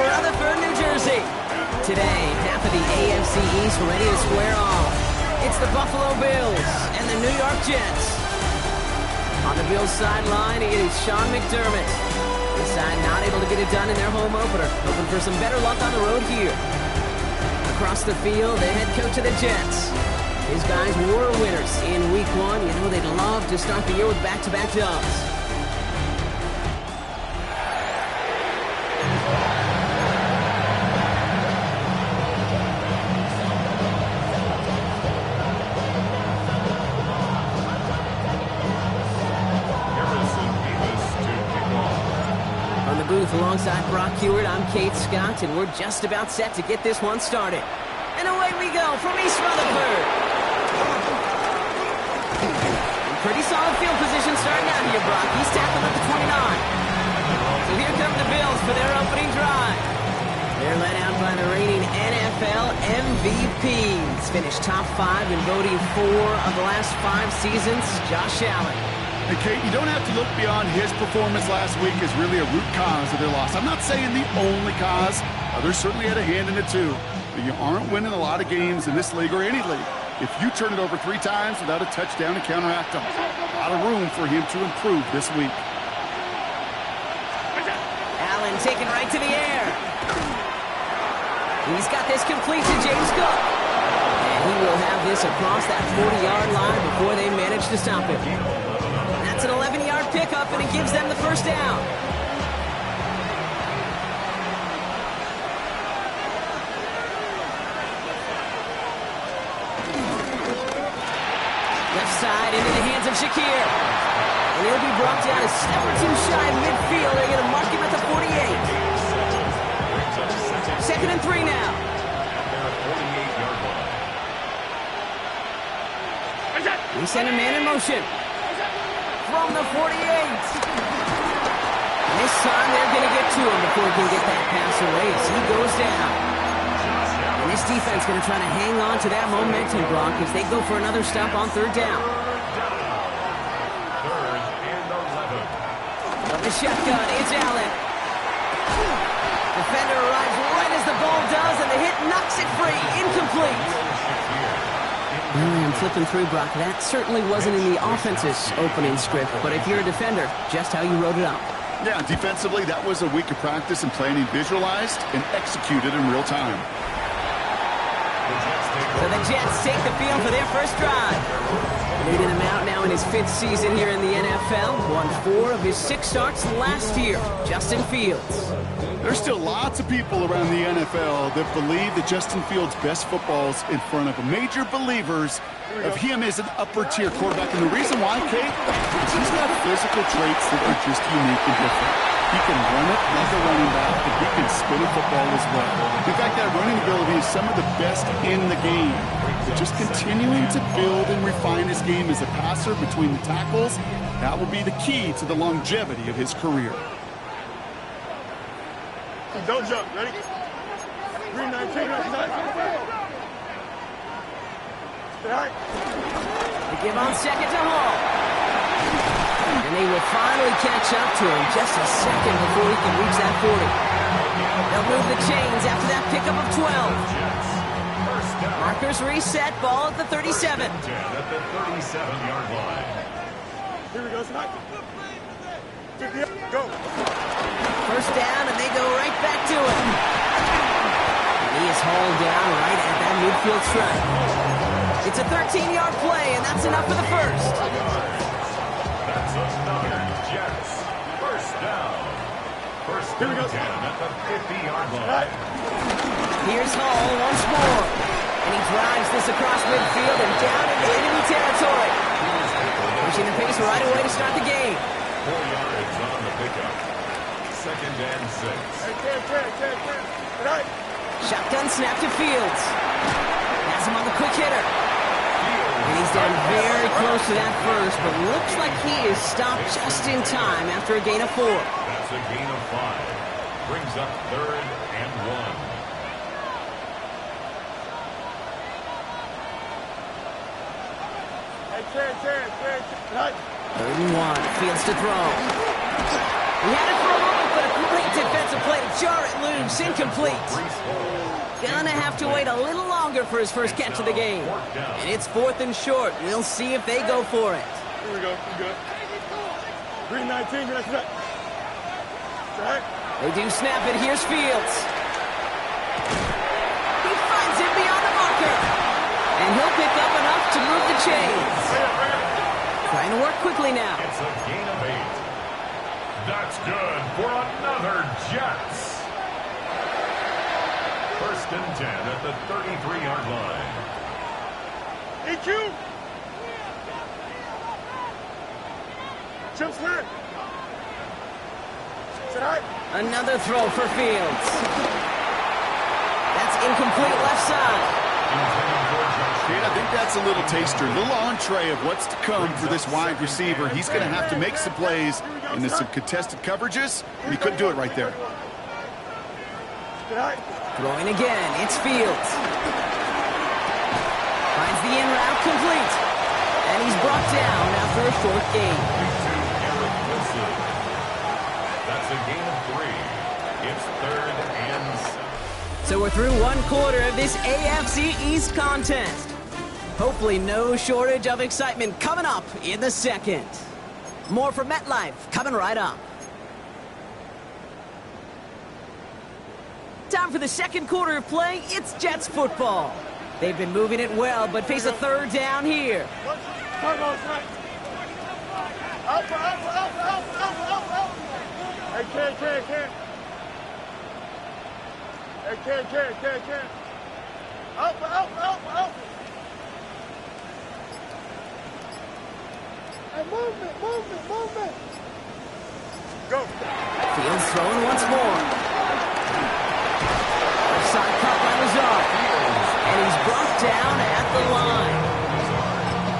Rutherford, New Jersey. Today, half of the AFC East ready to square off. It's the Buffalo Bills and the New York Jets. On the Bills sideline, it is Sean McDermott. The side not able to get it done in their home opener, hoping for some better luck on the road here. Across the field, the head coach of the Jets. His guys were winners in Week 1. You know they'd love to start the year with back-to-back dubs. Alongside Brock Hewitt, I'm Kate Scott, and we're just about set to get this one started. And away we go from East Rutherford. Pretty solid field position starting out here, Brock. He's tackled at the 29. So here come the Bills for their opening drive. They're led out by the reigning NFL MVPs. Finished top 5 in voting 4 of the last 5 seasons, Josh Allen. And Kate, you don't have to look beyond his performance last week as really a root cause of their loss. I'm not saying the only cause. Others certainly had a hand in it too. But you aren't winning a lot of games in this league or any league if you turn it over 3 times without a touchdown to counteract them. A lot of room for him to improve this week. Allen taken right to the air. He's got this complete to James Cook. And he will have this across that 40-yard line before they manage to stop him. That's an 11-yard pickup, and it gives them the first down. Left side into the hands of Shakir. And he'll be brought down a step or two shy of midfield. They're going to mark him at the 48. Second and 3 now. We send a man in motion. From the 48. And this time they're going to get to him before he can get that pass away as he goes down. And this defense going to try to hang on to that momentum, Brock, as they go for another stop on 3rd down. From the shotgun, it's Allen. Defender arrives right as the ball does, and the hit knocks it free. Incomplete. I'm flipping through, Brock. That certainly wasn't in the offense's opening script, but if you're a defender, just how you wrote it up. Yeah, defensively, that was a week of practice and planning visualized and executed in real time. So the Jets take the field for their first drive. Leading him out now in his 5th season here in the NFL. Won 4 of his 6 starts last year. Justin Fields. There's still lots of people around the NFL that believe that Justin Fields' best football is in front of major believers of him as an upper-tier quarterback. And the reason why, Kate, is he's got physical traits that are just unique and different. He can run it like a running back, and he can spin a football as well. In fact, that running ability is some of the best in the game. But just continuing to build and refine his game as a passer between the tackles, that will be the key to the longevity of his career. Don't jump. Ready? 3-9, take it up. They give on second to Hall. And they will finally catch up to him just a second before he can reach that 40. They'll move the chains after that pickup of 12. Markers reset, ball at the 37. At the 37-yard line. Here we go, Scott. Go. First down, and they go right back to him. And he is hauled down right at that midfield stripe. It's a 13-yard play, and that's enough for the first. That's another Jets. First down. First Here we go. at the 50-yard line. Here's Hall once more. And he drives this across midfield and down into enemy territory. Pushing the pace right away to start the game. 4 yards on the pickup. Second and 6. Shotgun snap to Fields. Has him on the quick hitter. And he's down very close to that first, but looks like he is stopped just in time after a gain of 4. That's a gain of 5. Brings up 3rd and 1. 3rd and 1. Fields to throw. He had it for a moment, but a great defensive play to jar it loose. leaps incomplete. Gonna have to wait a little longer for his first catch of the game. And it's 4th and short. We'll see if they go for it. Here we go. You good. 319. That's right. They do snap it. Here's Fields. He finds him beyond the marker. And he'll pick up enough to move the chains. Trying to work quickly now. It's a gain of 8. That's good for another Jets. 1st and 10 at the 33-yard line. EQ. Jump slant. Another throw for Fields. That's incomplete left side. Kate, I think that's a little taster, a little entree of what's to come for this wide receiver. He's going to have to make some plays into some contested coverages, and he couldn't do it right there. Throwing again, it's Fields. Finds the in route complete. And he's brought down after a short gain. That's a gain of 3. It's 3rd and 7. So we're through one quarter of this AFC East contest. Hopefully no shortage of excitement coming up in the second. More from MetLife coming right up. Time for the second quarter of play. It's Jets football. They've been moving it well, but face a 3rd down here. Hey, can't. Hey, can't. Out. Hey, movement. Go. Fields throwing once more. Side cut by Lazard. And he's brought down at the line.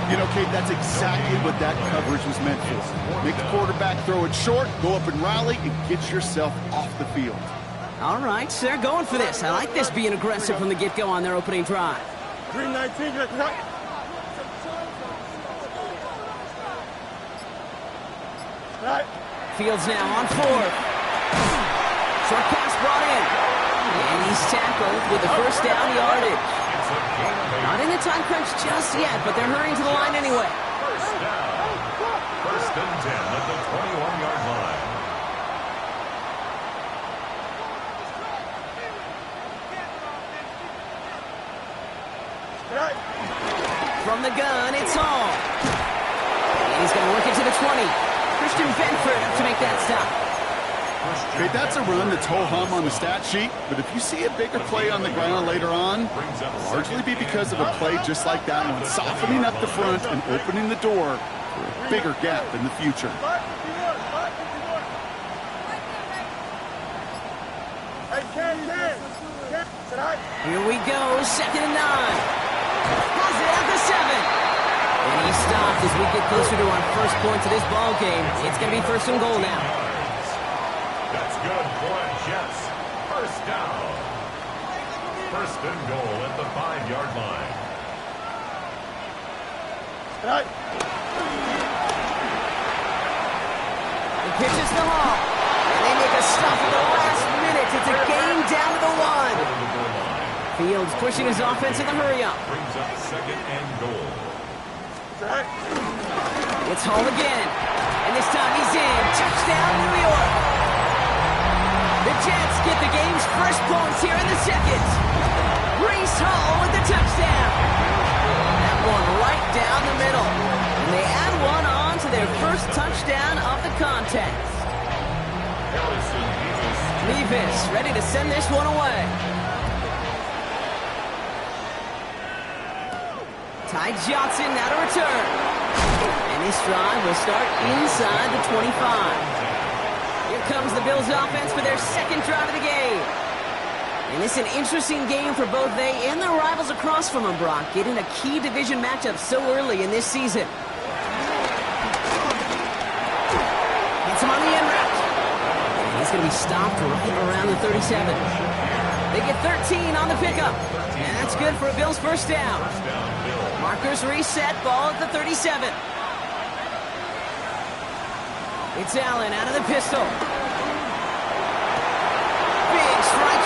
You know, Kate, that's exactly what that coverage was meant for. Make the quarterback throw it short, go up and rally, and get yourself off the field. All right, so they're going for this. I like this being aggressive from the get-go on their opening drive. 319. That's right. Right. Fields now on 4th. Short pass brought in. And he's tackled with the first down yardage. Not in a time crunch just yet, but they're hurrying to the line anyway. First down. 1st and 10 at the 21-yard line. Right. From the gun, it's Hall. And he's going to work it to the 20. Christian Benford to make that stop. Okay, that's a run that's ho-hum on the stat sheet, but if you see a bigger play on the ground later on, it'll largely be because of a play just like that one, softening up the front and opening the door for a bigger gap in the future. Here we go, 2nd and 9. Has it at the 7. And he stopped as we get closer to our first points of this ball game. It's going to be 1st and goal now. That's good for a Jets. First down. 1st and goal at the 5-yard line. Right. The pitch is to Hall. And they make a stop at the last minute. It's a game down to the 1. Fields pushing his offense in the hurry-up. Brings up 2nd and goal. Right. It's Hall again. And this time he's in. Touchdown, New York. The Jets get the game's first points here in the second. Breece Hall with the touchdown. That one right down the middle. And they add one on to their first touchdown of the contest. Levis ready to send this one away. Ty Johnson now to return. And this drive will start inside the 25. Here comes the Bills offense for their second drive of the game. And it's an interesting game for both they and their rivals across from them, Brock, getting a key division matchup so early in this season. Gets him on the end route. And he's going to be stopped right around the 37. They get 13 on the pickup. And that's good for a Bills first down. Markers reset, ball at the 37. It's Allen out of the pistol. Big strike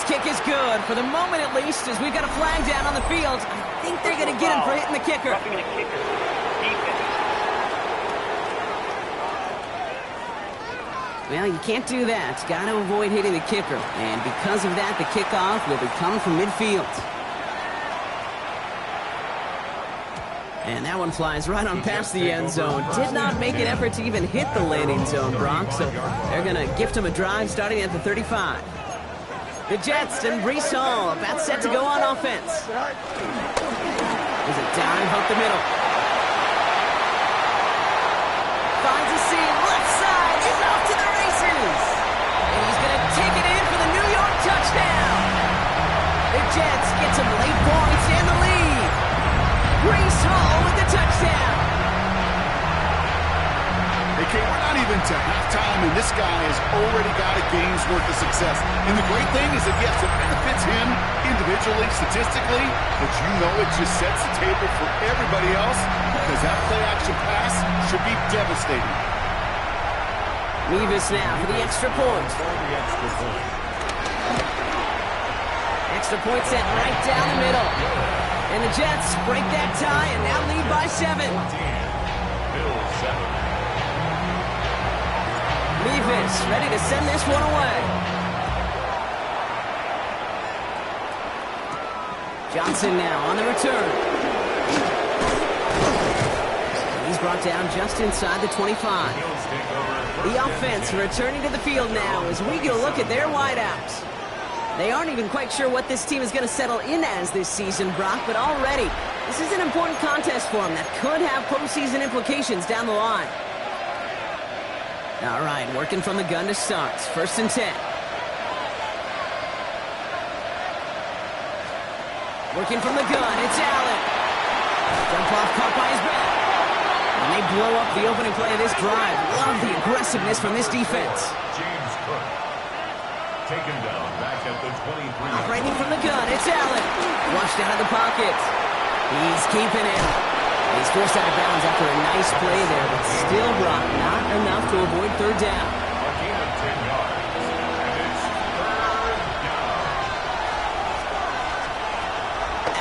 kick is good, for the moment at least, as we've got a flag down on the field. I think they're going to get him for hitting the kicker. Well, you can't do that. Got to avoid hitting the kicker. And because of that, the kickoff will be coming from midfield. And that one flies right on past the end zone. Did not make an effort to even hit the landing zone, Brock. So they're going to gift him a drive starting at the 35. The Jets and Breece Hall about set to go on offense. There's a dive up the middle. Finds a seam, left side, he's off to the races. And he's going to take it in for the New York touchdown. The Jets get some late points in the lead. Breece Hall with the touchdown. Okay, we're not even to halftime, and this guy has already got a game's worth of success. And the great thing is that, yes, it benefits him individually, statistically, but you know it just sets the table for everybody else because that play-action pass should be devastating. Mevis now for the extra point. Extra point set right down the middle. And the Jets break that tie and now lead by 7. Bills 7. Mevis ready to send this one away. Johnson now on the return. He's brought down just inside the 25. The offense returning to the field now as we get a look at their wideouts. They aren't even quite sure what this team is going to settle in as this season, Brock, but already this is an important contest for them that could have postseason implications down the line. All right, working from the gun to start. 1st and 10. Working from the gun, it's Allen. Jump off, caught by his back. And they blow up the opening play of this drive. Love the aggressiveness from this defense. James Cook. Taken down back at the 23. Operating from the gun, it's Allen. Flushed out of the pocket. He's keeping it. He's forced out of bounds after a nice play there, but still, Brock, not enough to avoid 3rd down. A gain of 10 yards. And it's 3rd down.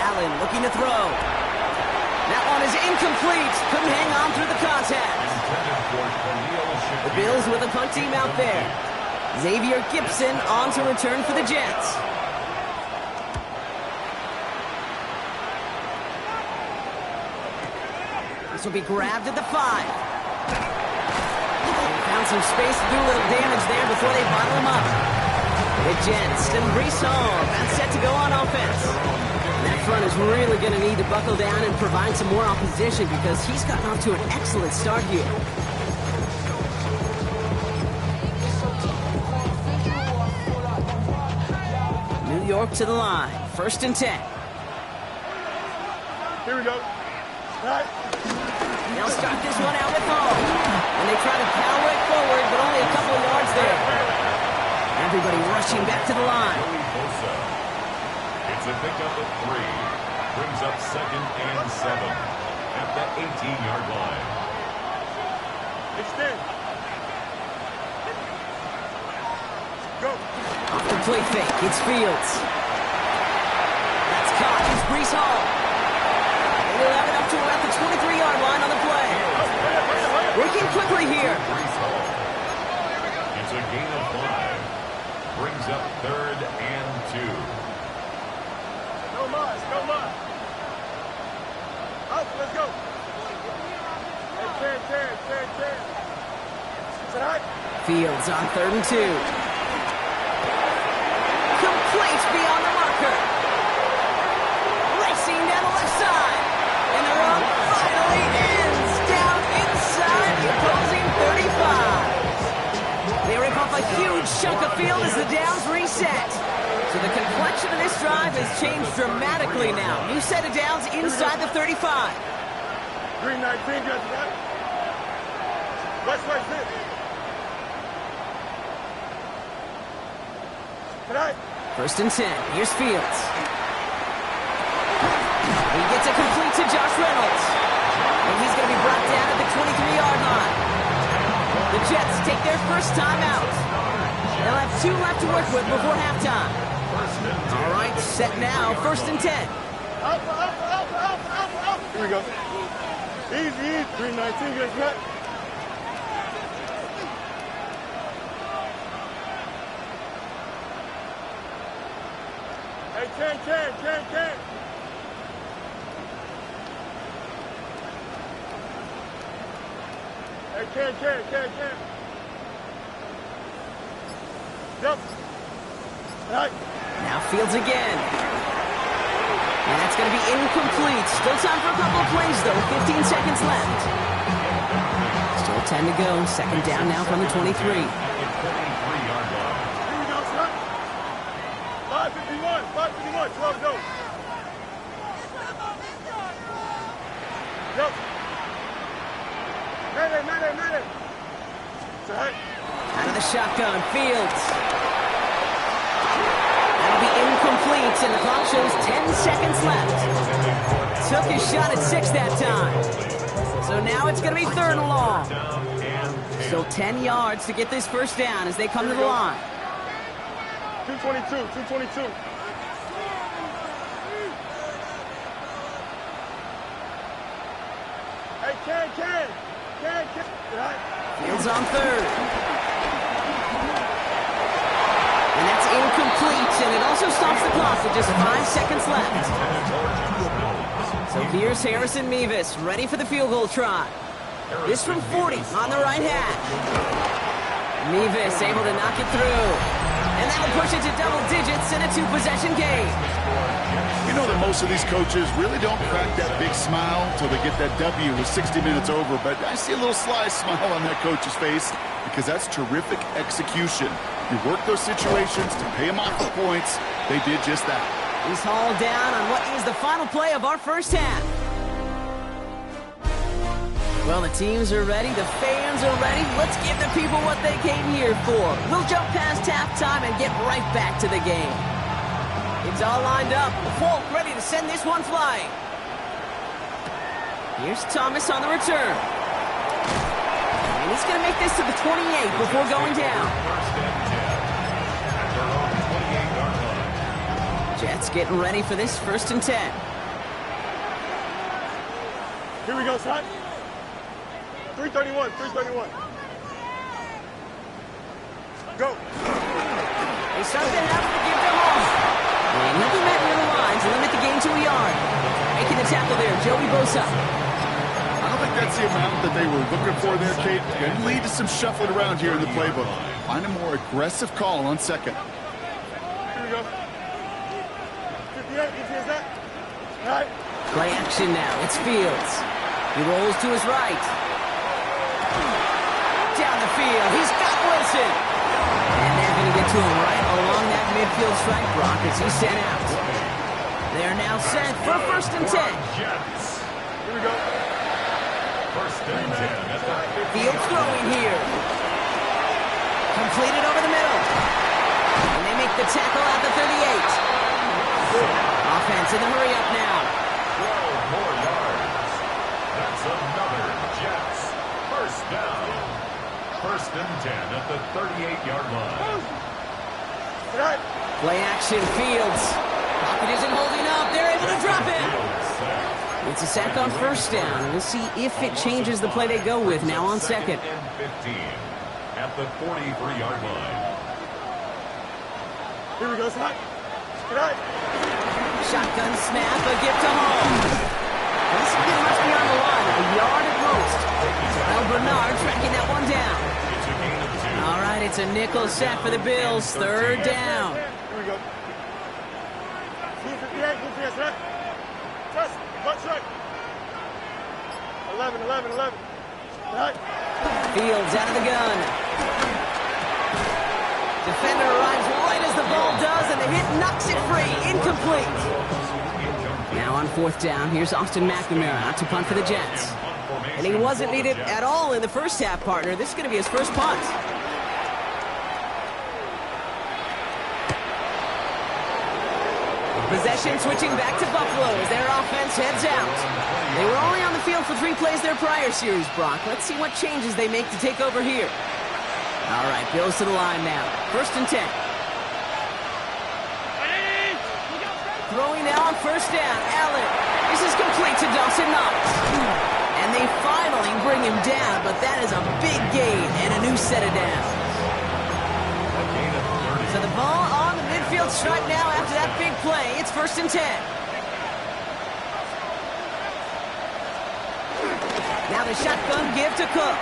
Allen looking to throw. That one is incomplete. Couldn't hang on through the contact. The Bills with a punt team out there. Xavier Gipson on to return for the Jets. This will be grabbed at the 5. They found some space to do a little damage there before they bottle him up. The Jets and Breece Hall about set to go on offense. And that front is really going to need to buckle down and provide some more opposition because he's gotten off to an excellent start here. New York to the line. 1st and 10. Here we go. Right. They'll start this one out with Hall. And they try to power it forward, but only a couple of yards there. Everybody rushing back to the line. It's a pickup of 3. Brings up 2nd and 7 at the 18-yard line. Extend. Go. Off the play fake, it's Fields. That's caught, it's Breece Hall. And they'll have it up to about the 23-yard line on the play. Working quickly here. It's a gain of 5. Brings up 3rd and 2. No more. No more. Out. Let's go. Hey, turn. Tonight. Fields on 3rd and 2. Complete beyond the marker. Racing down the left side. And the run finally ends down inside the opposing 35. They rip off a huge chunk of field as the downs reset. So the complexion of this drive has changed dramatically now. New set of downs inside the 35. Green 19, got that. West, this. Tonight. 1st and 10. Here's Fields. He gets it complete to Josh Reynolds. And he's going to be brought down at the 23-yard line. The Jets take their first time out. They'll have 2 left to work with before halftime. All right, set now, 1st and 10. Here we go. Easy, 319, get cut. Hey, Ken. Hey, Ken. Jump. Right. Now Fields again. And that's going to be incomplete. Still time for a couple of plays, though. 15 seconds left. Still 10 to go. 2nd down now from the 23. Here we go, son. 5:51, 12 go. Jump. Madden. Right. Out of the shotgun, Fields. That'll be incomplete, and the clock shows 10 seconds left. Took his shot at 6 that time. So now it's going to be 3rd and long. Still 10 yards to get this 1st down as they come to the line. 222. Hey, Ken. Right. Fields on 3rd. And that's incomplete, and it also stops the clock with just 5 seconds left. So here's Harrison Mevis, ready for the field goal try. This from 40 on the right hand. Mevis able to knock it through. And that'll push it to double digits in a 2-possession game. You know that most of these coaches really don't crack that big smile until they get that W with 60 minutes over, but I see a little sly smile on that coach's face because that's terrific execution. You work those situations to pay them off for points. They did just that. He's hauled down on what is the final play of our 1st half. Well, the teams are ready, the fans are ready. Let's give the people what they came here for. We'll jump past halftime and get right back to the game. It's all lined up. Falk ready to send this one flying. Here's Thomas on the return. And he's going to make this to the 28 before going down. Jets getting ready for this 1st and 10. Here we go, son. 331. Go. They start the half to give them off. And he'll be met near the line to limit the game to a yard. Making the tackle there, Joey Bosa. I don't think that's the amount that they were looking for there, Kate. Going to lead to some shuffling around here in the playbook. Find a more aggressive call on 2nd. Here we go. 58, easy as that. All right. Play action now. It's Fields. He rolls to his right. Down the field. He's got Wilson. And they're going to get to him right along that midfield stripe block as he's sent out. They're now set for 1st and 10. Here we go. 1st and 10. Fields throwing here. Completed over the middle. And they make the tackle at the 38. Offense in the hurry-up now. 12 more yards. That's another Jets 1st down. 1st and 10 at the 38-yard line. Right. Play action, Fields. Pocket isn't holding up. They're able to drop it. It's a sack on 1st down. We'll see if it changes the play they go with now on 2nd. 2nd and 15 at the 43-yard line. Here we go, son. Right. Shotgun snap, a gift to home. This kid must be on the line, a yard at most. Well, Bernard tracking that one down. All right, it's a nickel sack for the Bills. 3rd down. Here we go. 58, right? Trust, one check. 11. Right. Fields out of the gun. Defender arrives right as the ball does, and the hit knocks it free. Incomplete. Now on 4th down, here's Austin McNamara out to punt for the Jets. And he wasn't needed at all in the 1st half, partner. This is going to be his 1st punt. Possession switching back to Buffalo as their offense heads out. They were only on the field for 3 plays their prior series, Brock. Let's see what changes they make to take over here. All right, Bills to the line now. 1st and 10. Throwing now on first down. Allen. This is complete to Dawson Knox. And they finally bring him down, but that is a big gain and a new set of downs. So the ball on the midfield stripe now after that big play. It's 1st and 10. Now the shotgun give to Cook.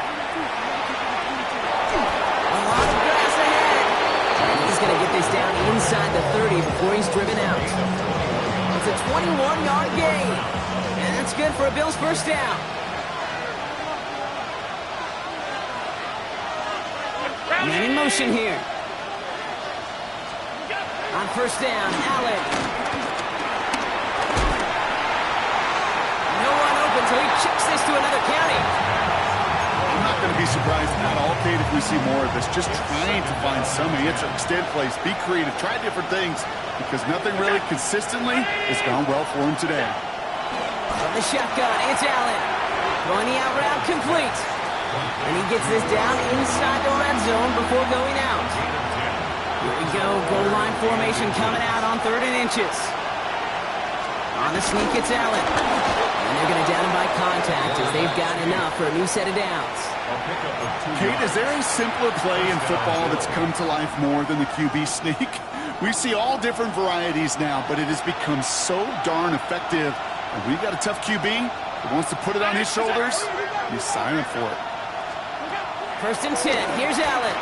A lot of grass ahead. And he's going to get this down inside the 30 before he's driven out. It's a 21-yard gain. And that's good for a Bills first down. Man in motion here. On first down, Allen. No one open, so he chucks this to another county. I'm not going to be surprised at all, Kate, if we see more of this. Just trying to find some answer, extend plays, be creative, try different things, because nothing really consistently has gone well for him today. From the shotgun, it's Allen. Throwing the out route complete. And he gets this down inside the red zone before going out. Here we go, goal line formation coming out on 3rd and inches. On the sneak, it's Allen. And they're going to down him by contact as they've got enough for a new set of downs. Kate, is there a simpler play in football that's come to life more than the QB sneak? We see all different varieties now, but it has become so darn effective. And we've got a tough QB that wants to put it on his shoulders. He's signing for it. 1st and 10. Here's Allen.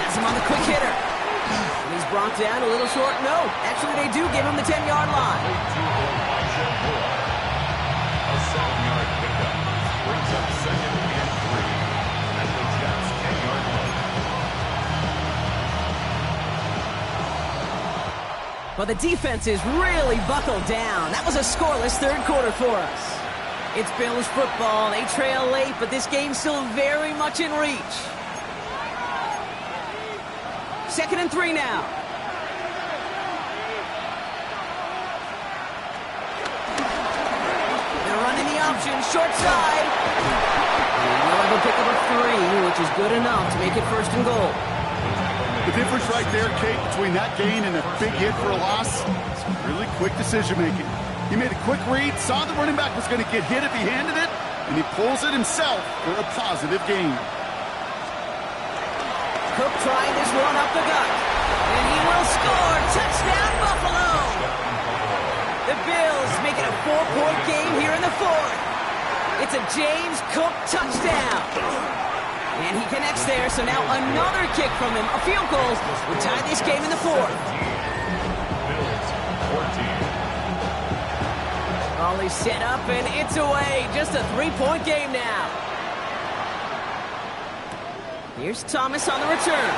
Has him on the quick hitter. And he's brought down a little short. No, actually they do give him the 10-yard line. A 7-yard pickup brings up 2nd and 3 at the Jets' 10-yard line. Well, the defense is really buckled down. That was a scoreless 3rd quarter for us. It's Bills football. They trail late, but this game's still very much in reach. 2nd and 3 now. They're running the option, short side. And they'll have a pickup of 3, which is good enough to make it 1st and goal. The difference right there, Kate, between that gain and a big hit for a loss is really quick decision-making. He made a quick read, saw the running back was going to get hit if he handed it, and he pulls it himself for a positive gain. Cook trying this one up the gut. And he will score. Touchdown, Buffalo. The Bills make it a 4-point game here in the 4th. It's a James Cook touchdown. And he connects there, so now another kick from him. A field goal will tie this game in the 4th. Bills 14. All is set up, and it's away. Just a 3-point game now. Here's Thomas on the return.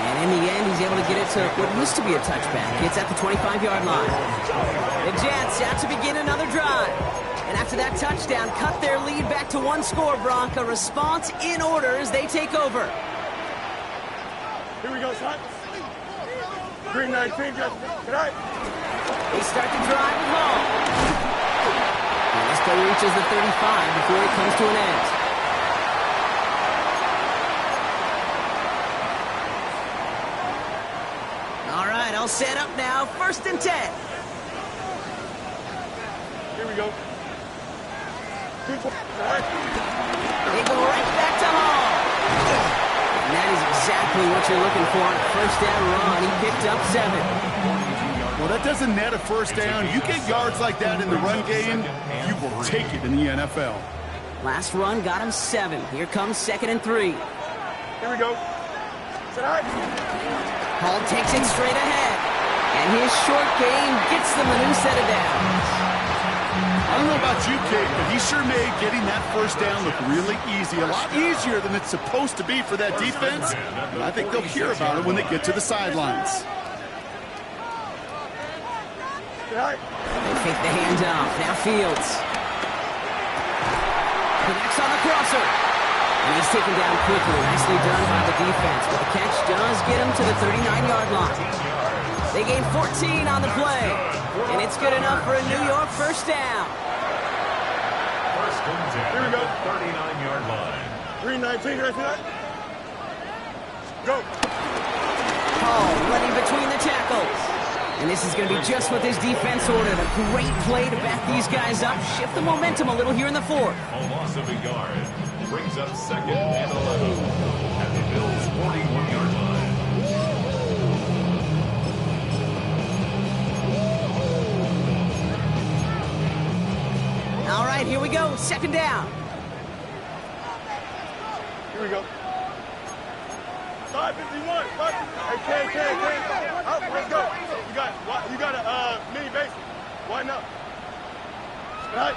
And in the end, he's able to get it to what used to be a touchback. It's at the 25-yard line. The Jets out to begin another drive. And after that touchdown, cut their lead back to 1 score, Bronc. A response in order as they take over. Here we go, son. 3-19, Justin. Good night. They start to drive the ball. And this play reaches the 35 before it comes to an end. All right, all set up now. 1st and 10. Here we go. They go right back to Hall. And that is exactly what you're looking for on a 1st down run. He picked up 7. Well, that doesn't net a 1st down. You get yards like that in the run game, you will take it in the NFL. Last run got him 7. Here comes 2nd and 3. Here we go. Tonight. Hall takes it straight ahead. And his short game gets them a new set of downs. I don't know about you, Kate, but he sure made getting that 1st down look really easy. A lot easier than it's supposed to be for that defense. And I think they'll hear about it when they get to the sidelines. Tonight. They take the handoff. Now Fields. Connects on the crosser. And he's taken down quickly. Nicely done by the defense. But the catch does get him to the 39-yard line. They gain 14 on the play. And it's good enough for a New York 1st down. 1st and 10. Here we go. 39-yard line. 3-19, right tonight. Go. Hall running between the tackles. And this is going to be just what this defense ordered. A great play to back these guys up, shift the momentum a little here in the fourth. A loss of a yard brings up 2nd and 11 at the Bills' 41-yard line. All right, here we go. 2nd down. Here we go. 551. Hey, Ken. Up, let's go. You got a mini base. Why not? Right.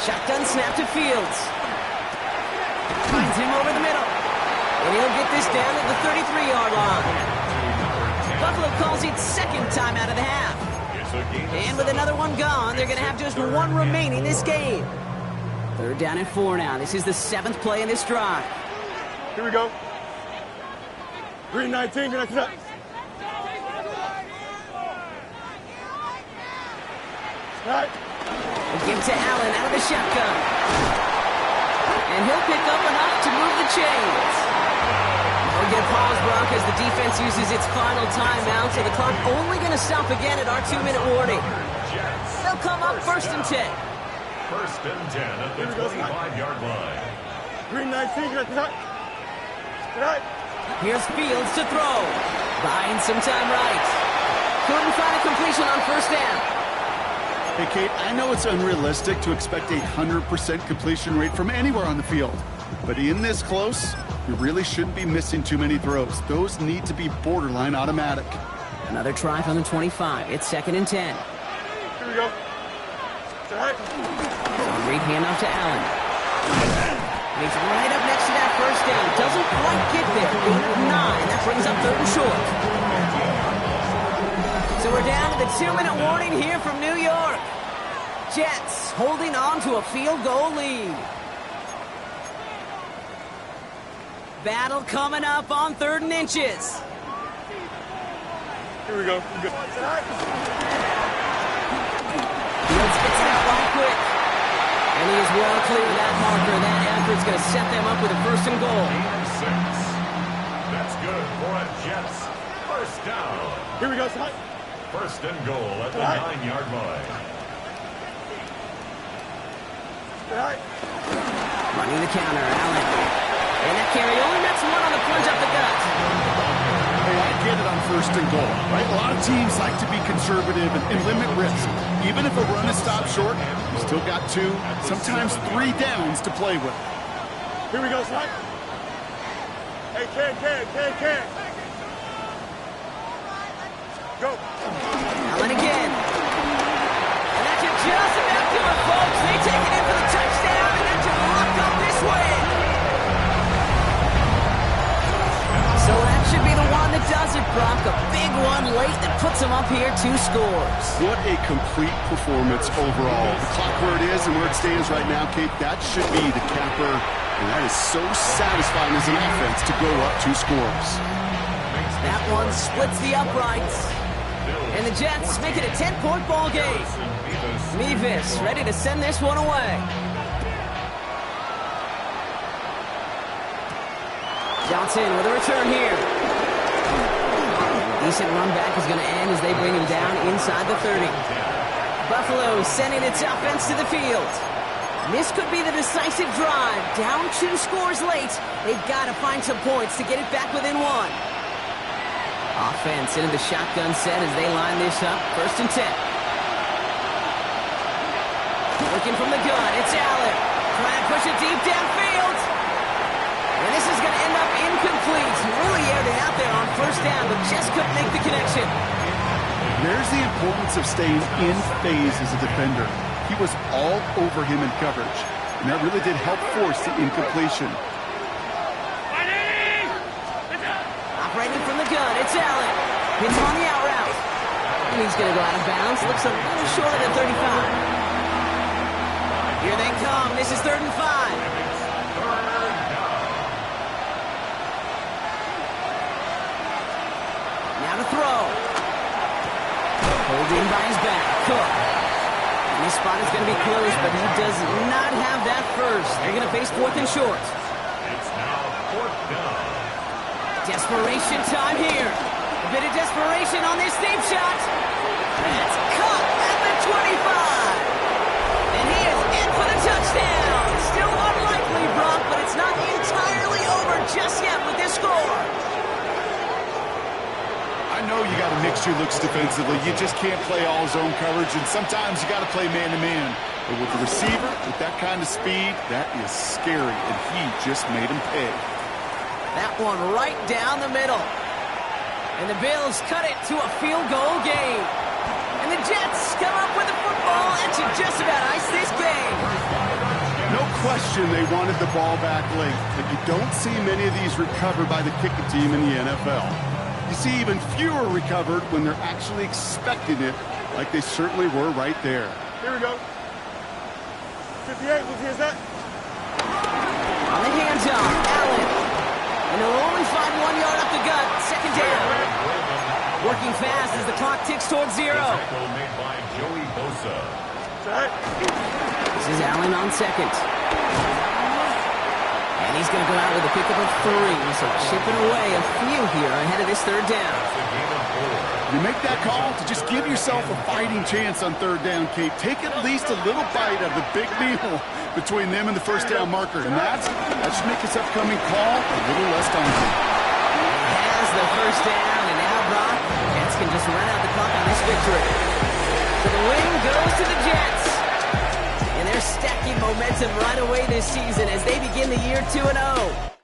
Shotgun snap to Fields. Finds him over the middle. And he'll get this down at the 33-yard line. Buffalo calls it 2nd time out of the half. And with another one gone, they're going to have just one remaining this game. 3rd down and 4 now. This is the 7th play in this drive. Here we go. 319, connect it up. Right. We'll give to Allen out of the shotgun. And he'll pick up enough to move the chains. We'll get pause, Brock, as the defense uses its final timeout, so the clock only going to stop again at our 2-minute warning. They'll come up 1st and 10. 1st and 10 at the 25-yard line. 319, connect it up. Right. Here's Fields to throw. Buying some time right. Couldn't find a completion on 1st down. Hey, Kate, I know it's unrealistic to expect a 100% completion rate from anywhere on the field. But in this close, you really shouldn't be missing too many throws. Those need to be borderline automatic. Another try from the 25. It's 2nd and 10. Here we go. Right. So Reed handoff to Allen. And he's right up next to that 1st down. Doesn't quite get there. 8 of 9. That brings up 3rd and short. So we're down to the 2-minute warning here from New York. Jets holding on to a field goal lead. Battle coming up on 3rd and inches. Here we go. Fields spits it out right quick. And he is well clear of that marker. That effort's going to set them up with a 1st and goal. 6. That's good for a Jets 1st down. Here we go, son. 1st and goal at the 9-yard line. Right. Running the counter, Allen. And that carry only nets 1 on the plunge up the gut. Hey, I get it on 1st and goal, right? A lot of teams like to be conservative and limit risk. Even if a run is stopped short, you still got 2, sometimes 3 downs to play with. Here we go, son. Hey, Ken. Go. Allen again. And that should just about do it, folks. They take it in for the touchdown, and that should lock up this win. So that should be the one that does it, Brock. A big one late that puts them up here 2 scores. What a complete performance overall. The clock where it is and where it stands right now, Kate, that should be the capper. And that is so satisfying as an offense to go up 2 scores. That one splits the uprights. And the Jets make it a 10-point ball game. Mevis ready to send this one away. Johnson with a return here. Decent run back is going to end as they bring him down inside the 30. Buffalo sending its offense to the field. This could be the decisive drive. Down 2 scores late. They've got to find some points to get it back within 1. Offense into the shotgun set as they line this up. 1st and 10. Looking from the gun, it's Allen. Trying to push it deep downfield. And this is going to end up incomplete. Really aired it out there on 1st down, but just couldn't make the connection. There's the importance of staying in phase as a defender. He was all over him in coverage, and that really did help force the incompletion. Operating from the gun, it's Allen. Hits on the out route. And he's going to go out of bounds. Looks a little short of the 35. Here they come. This is 3rd and 5. Now to throw. Holding by his back. Cook. And this spot is going to be close, but he does not have that first. They're going to face 4th and short. It's now 4th down. Desperation time here. A bit of desperation on this deep shot. mixture looks defensively. You just can't play all zone coverage, and sometimes you got to play man-to-man. But with the receiver, with that kind of speed, that is scary, and he just made him pay. That one right down the middle. And the Bills cut it to a field goal game. And the Jets come up with the football and should just about ice this game. No question they wanted the ball back late, but you don't see many of these recovered by the kicking team in the NFL. You see even fewer recovered when they're actually expecting it, like they certainly were right there. Here we go. 58, where's that? On the hands-off, Allen. And he'll only find 1 yard up the gut. Second down. Working fast as the clock ticks towards 0. Tackle made by Joey Bosa. This is Allen on second. And he's going to go out with a pickup of 3. So chipping away a few here ahead of this third down. You make that call to just give yourself a fighting chance on third down, Kate. Take at least a little bite of the big meal between them and the first down marker. And that should make this upcoming call a little less daunting. Has the first down, and now Brock, Jets can just run out the clock on this victory. So the win goes to the Jets. And they're stacking momentum right away this season as they begin the year 2-0.